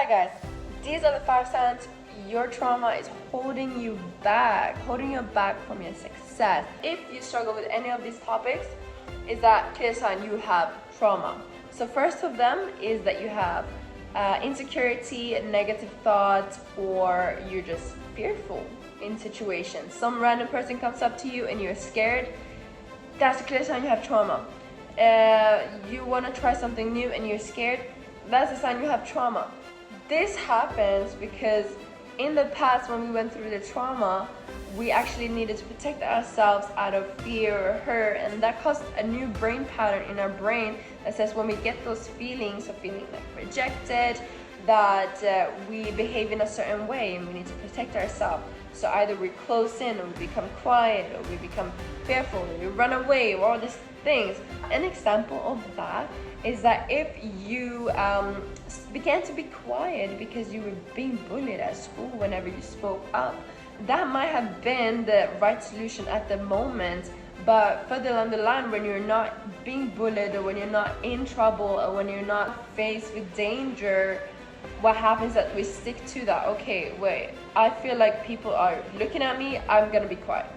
Hi guys, these are the 5 signs your trauma is holding you back from your success. If you struggle with any of these topics, is that clear sign you have trauma. So first of them is that you have insecurity, negative thoughts, or you're just fearful in situations. Some random person comes up to you and you're scared. That's a clear sign you have trauma. You want to try something new and you're scared. That's a sign you have trauma. This happens because in the past, when we went through the trauma, we actually needed to protect ourselves out of fear or hurt, and that caused a new brain pattern in our brain that says when we get those feelings of feeling like rejected, that we behave in a certain way and we need to protect ourselves. So either we close in, or we become quiet, or we become fearful, or we run away, or all these things. An example of that is that if you began to be quiet because you were being bullied at school whenever you spoke up, that might have been the right solution at the moment, but further down the line, when you're not being bullied, or when you're not in trouble, or when you're not faced with danger, what happens is that we stick to that. Okay, wait, I feel like people are looking at me, I'm gonna be quiet.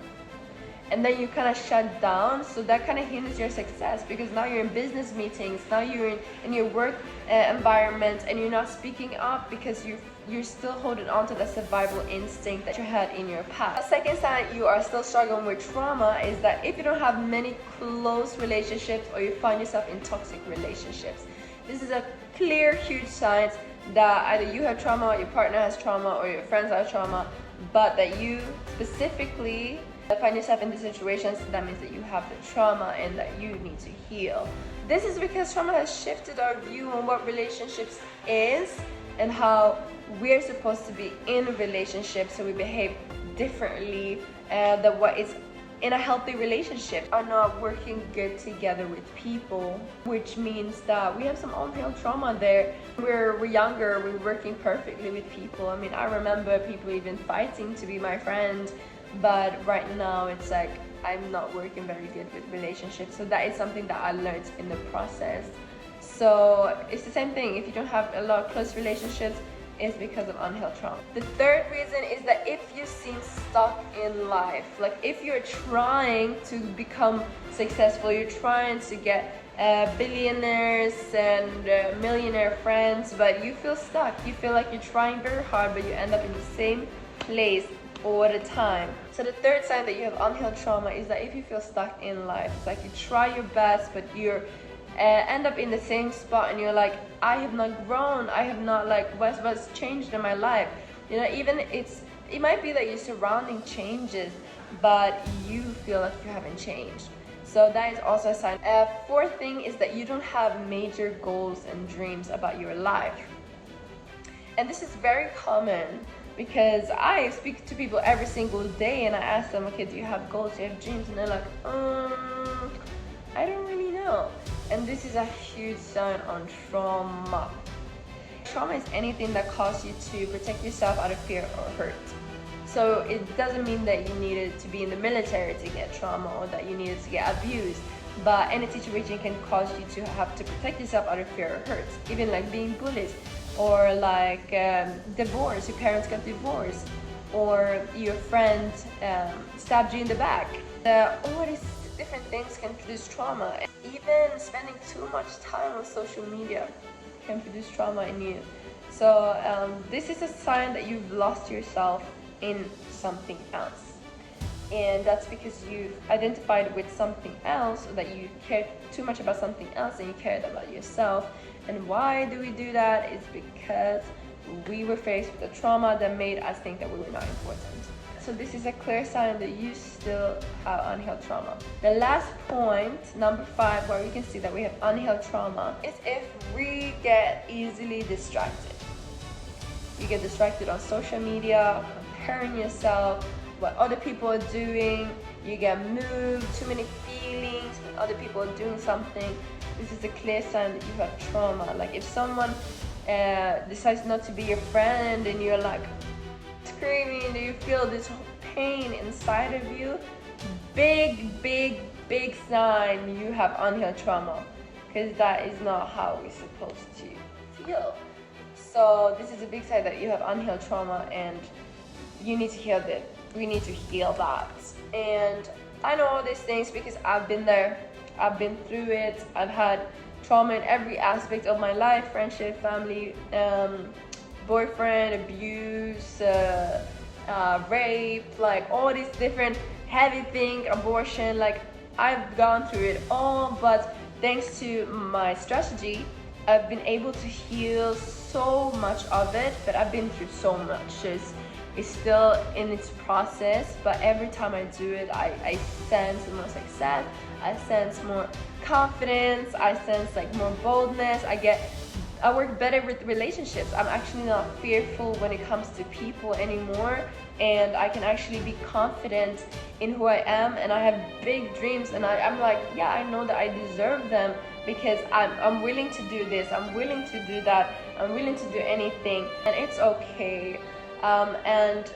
And then you kind of shut down, so that kind of hinders your success, because now you're in business meetings, now you're in your work environment, and you're not speaking up because you're still holding on to the survival instinct that you had in your past. The second sign you are still struggling with trauma is that if you don't have many close relationships, or you find yourself in toxic relationships. This is a clear, huge sign that either you have trauma, or your partner has trauma, or your friends have trauma, but that you specifically find yourself in these situations. That means that you have the trauma and that you need to heal. This is because trauma has shifted our view on what relationships is and how we're supposed to be in relationships, so we behave differently than what is in a healthy relationship. Are not working good together with people, which means that we have some unhealed trauma there. We're younger, we're working perfectly with people. I mean, I remember people even fighting to be my friend, but right now it's like I'm not working very good with relationships. So that is something that I learned in the process. So it's the same thing. If you don't have a lot of close relationships, it's because of unhealed trauma. The third reason is that if you seem stuck in life, like if you're trying to become successful, you're trying to get billionaires and millionaire friends, but you feel stuck. You feel like you're trying very hard, but you end up in the same place all the time. So the third sign that you have unhealed trauma is that if you feel stuck in life, it's like you try your best, but you're end up in the same spot, and you're like, I have not grown, I have not, like, what's changed in my life. You know, even it might be that your surrounding changes, but you feel like you haven't changed. So that is also a sign. Fourth thing is that you don't have major goals and dreams about your life. And this is very common, because I speak to people every single day and I ask them, okay, do you have goals, do you have dreams? And they're like, I don't really know. And this is a huge sign on trauma. Trauma is anything that causes you to protect yourself out of fear or hurt. So it doesn't mean that you needed to be in the military to get trauma, or that you needed to get abused, but any situation can cause you to have to protect yourself out of fear or hurt. Even like being bullied, or like divorce, your parents got divorced, or your friend stabbed you in the back. All these different things can produce trauma. Even spending too much time on social media can produce trauma in you. So this is a sign that you've lost yourself in something else. And that's because you've identified with something else, or that you cared too much about something else and you cared about yourself. And why do we do that? It's because we were faced with a trauma that made us think that we were not important. So this is a clear sign that you still have unhealed trauma. The last point, number 5, where we can see that we have unhealed trauma, is if we get easily distracted. You get distracted on social media, comparing yourself, what other people are doing, you get moved, too many feelings when other people are doing something. This is a clear sign that you have trauma. Like if someone decides not to be your friend and you're like screaming, do you feel this pain inside of you? Big sign you have unhealed trauma, because that is not how we're supposed to feel. So this is a big sign that you have unhealed trauma, and you need to heal it. We need to heal that. And I know all these things because I've been there. I've been through it. I've had trauma in every aspect of my life: friendship, family, boyfriend, abuse, rape, like all these different heavy things, abortion. Like, I've gone through it all, but thanks to my strategy, I've been able to heal so much of it. But I've been through so much. It's still in its process, but every time I do it, I sense more success, I sense more confidence, I sense like more boldness. I work better with relationships. I'm actually not fearful when it comes to people anymore, and I can actually be confident in who I am, and I have big dreams, and I'm like, yeah, I know that I deserve them because I'm willing to do this, I'm willing to do that, I'm willing to do anything, and it's okay. And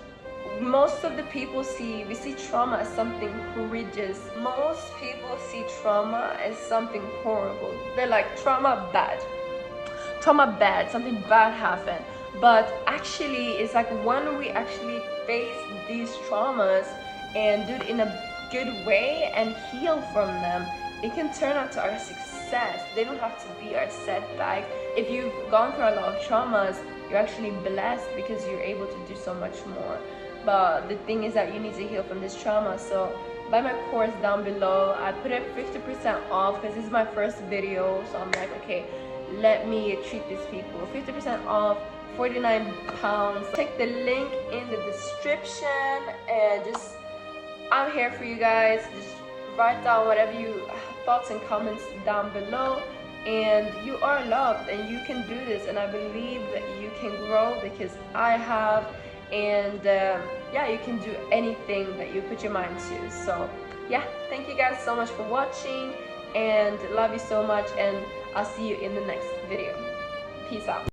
most of the people we see trauma as something horrendous. Most people see trauma as something horrible. They're like, trauma bad, something bad happened. But actually, it's like when we actually face these traumas and do it in a good way and heal from them, it can turn out to our success. They don't have to be our setback. If you've gone through a lot of traumas, you're actually blessed because you're able to do so much more. But the thing is that you need to heal from this trauma. So buy my course down below. I put it 50% off because this is my first video. So I'm like, okay, let me treat these people. 50% off, 49 pounds. Check the link in the description, and I'm here for you guys. Just write down whatever thoughts and comments down below. And you are loved, and you can do this, and I believe that you can grow because I have. And yeah, you can do anything that you put your mind to. So yeah, thank you guys so much for watching, and love you so much, and I'll see you in the next video. Peace out.